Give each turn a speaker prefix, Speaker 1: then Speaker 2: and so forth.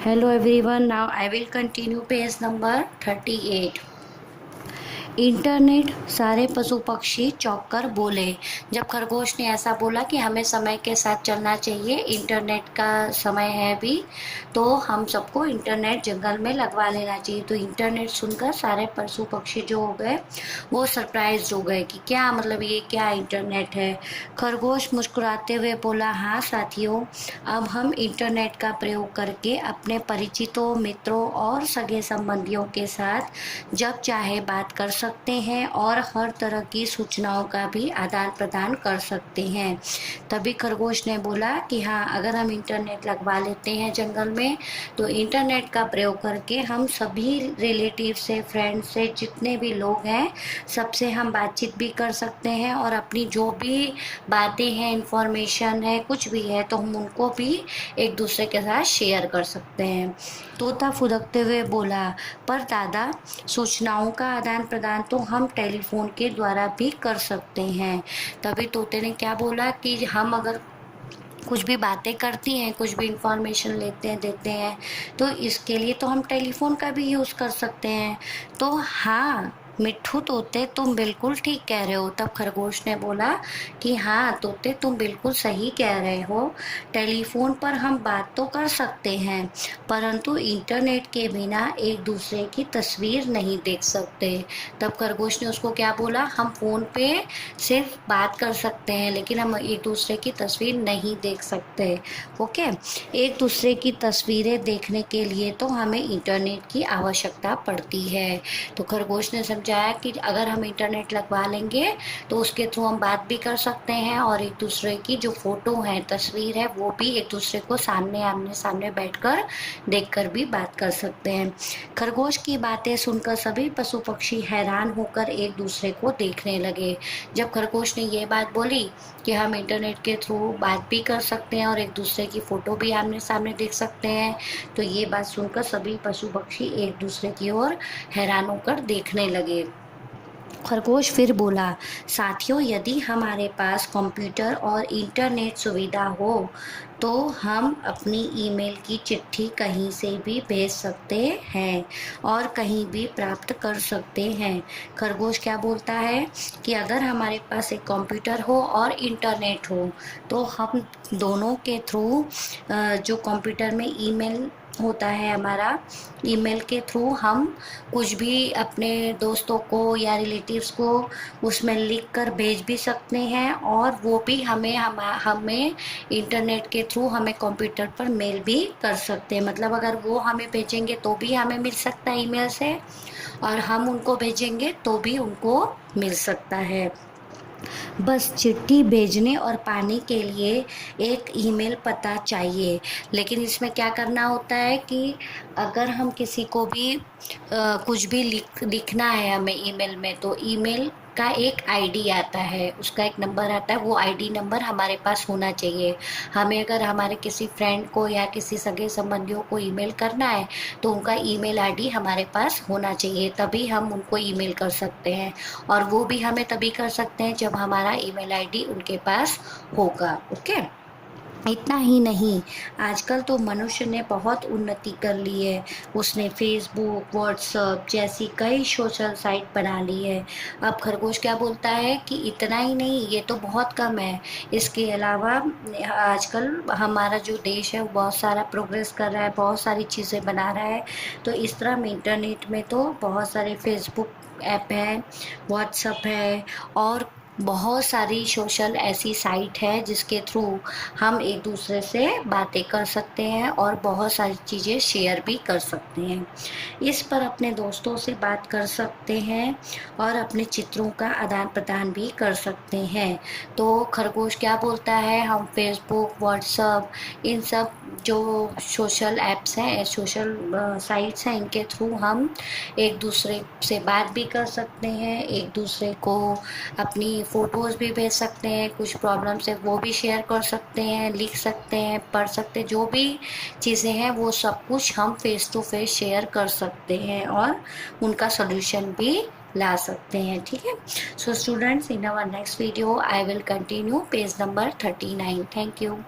Speaker 1: Hello everyone, now I will continue page number 38। Internet सारे पशु पक्षी चौंक कर बोले। जब खरगोश ने ऐसा बोला कि हमें समय के साथ चलना चाहिए, इंटरनेट का समय है अभी, तो हम सबको इंटरनेट जंगल में लगवा लेना चाहिए। तो इंटरनेट सुनकर सारे पशु पक्षी जो हो गए वो सरप्राइज हो गए कि क्या मतलब ये क्या इंटरनेट है। खरगोश मुस्कुराते हुए बोला, हाँ साथियों, अब हम इंटरनेट का प्रयोग करके अपने परिचितों, मित्रों और सगे संबंधियों के साथ जब चाहे बात कर सकते हैं और हर तरह की सूचनाओं का भी आदान प्रदान कर सकते हैं। तभी खरगोश ने बोला कि हाँ, अगर हम इंटरनेट लगवा लेते हैं जंगल में, तो इंटरनेट का प्रयोग करके हम सभी रिलेटिव से, फ्रेंड से, जितने भी लोग हैं सबसे हम बातचीत भी कर सकते हैं और अपनी जो भी बातें हैं, इंफॉर्मेशन है, कुछ भी है, तो हम उनको भी एक दूसरे के साथ शेयर कर सकते हैं। तोता फुदकते हुए बोला, पर दादा, सूचनाओं का आदान प्रदान तो हम टेलीफोन के द्वारा भी कर सकते हैं। तभी तोते ने क्या बोला कि हम अगर कुछ भी बातें करती हैं, कुछ भी इंफॉर्मेशन लेते हैं, देते हैं, तो इसके लिए तो हम टेलीफोन का भी यूज़ कर सकते हैं। तो हाँ मिट्ठू तोते, तुम बिल्कुल ठीक कह रहे हो। तब खरगोश ने बोला कि हाँ तोते, तुम बिल्कुल सही कह रहे हो। टेलीफोन पर हम बात तो कर सकते हैं, परंतु इंटरनेट के बिना एक दूसरे की तस्वीर नहीं देख सकते। तब खरगोश ने उसको क्या बोला, हम फ़ोन पे सिर्फ बात कर सकते हैं, लेकिन हम एक दूसरे की तस्वीर नहीं देख सकते। ओके, एक दूसरे की तस्वीरें देखने के लिए तो हमें इंटरनेट की आवश्यकता पड़ती है। तो खरगोश ने समझाया कि अगर हम इंटरनेट लगवा लेंगे तो उसके थ्रू हम बात भी कर सकते हैं और एक दूसरे की जो फोटो है, तस्वीर है, वो भी एक दूसरे को सामने आमने सामने बैठकर देखकर भी बात कर सकते हैं। खरगोश की बातें सुनकर सभी पशु पक्षी हैरान होकर एक दूसरे को देखने लगे। जब खरगोश ने ये बात बोली कि हम इंटरनेट के थ्रू बात भी कर सकते हैं और एक दूसरे की फ़ोटो भी आमने सामने देख सकते हैं, तो ये बात सुनकर सभी पशु पक्षी एक दूसरे की ओर हैरान होकर देखने लगे। खरगोश फिर बोला, साथियों, यदि हमारे पास कंप्यूटर और इंटरनेट सुविधा हो तो हम अपनी ईमेल की चिट्ठी कहीं से भी भेज सकते हैं और कहीं भी प्राप्त कर सकते हैं। खरगोश क्या बोलता है कि अगर हमारे पास एक कंप्यूटर हो और इंटरनेट हो तो हम दोनों के थ्रू, जो कंप्यूटर में ईमेल होता है हमारा, ईमेल के थ्रू हम कुछ भी अपने दोस्तों को या रिलेटिव्स को उसमें लिख कर भेज भी सकते हैं और वो भी हमें इंटरनेट के थ्रू हमें कंप्यूटर पर मेल भी कर सकते हैं। मतलब अगर वो हमें भेजेंगे तो भी हमें मिल सकता है ईमेल से, और हम उनको भेजेंगे तो भी उनको मिल सकता है। बस चिट्ठी भेजने और पाने के लिए एक ईमेल पता चाहिए। लेकिन इसमें क्या करना होता है कि अगर हम किसी को भी कुछ भी लिखना है हमें ईमेल में, तो ईमेल का एक आईडी आता है, उसका एक नंबर आता है, वो आईडी नंबर हमारे पास होना चाहिए। हमें अगर हमारे किसी फ्रेंड को या किसी सगे संबंधियों को ईमेल करना है तो उनका ईमेल आईडी हमारे पास होना चाहिए, तभी हम उनको ईमेल कर सकते हैं। और वो भी हमें तभी कर सकते हैं जब हमारा ईमेल आईडी उनके पास होगा। ओके, इतना ही नहीं, आजकल तो मनुष्य ने बहुत उन्नति कर ली है। उसने फेसबुक, व्हाट्सएप जैसी कई सोशल साइट बना ली है। अब खरगोश क्या बोलता है कि इतना ही नहीं, ये तो बहुत कम है। इसके अलावा आजकल हमारा जो देश है वो बहुत सारा प्रोग्रेस कर रहा है, बहुत सारी चीज़ें बना रहा है। तो इस तरह में इंटरनेट में तो बहुत सारे फेसबुक ऐप है, व्हाट्सएप है और बहुत सारी सोशल ऐसी साइट है जिसके थ्रू हम एक दूसरे से बातें कर सकते हैं और बहुत सारी चीज़ें शेयर भी कर सकते हैं। इस पर अपने दोस्तों से बात कर सकते हैं और अपने चित्रों का आदान प्रदान भी कर सकते हैं। तो खरगोश क्या बोलता है, हम फेसबुक, व्हाट्सएप, इन सब जो सोशल ऐप्स हैं, सोशल साइट्स हैं, इनके थ्रू हम एक दूसरे से बात भी कर सकते हैं, एक दूसरे को अपनी फ़ोटोज़ भी भेज सकते हैं, कुछ प्रॉब्लम्स है वो भी शेयर कर सकते हैं, लिख सकते हैं, पढ़ सकते हैं, जो भी चीज़ें हैं वो सब कुछ हम फेस टू फेस शेयर कर सकते हैं और उनका सॉल्यूशन भी ला सकते हैं। ठीक है, so students, in our next video I will continue page number 39। Thank you.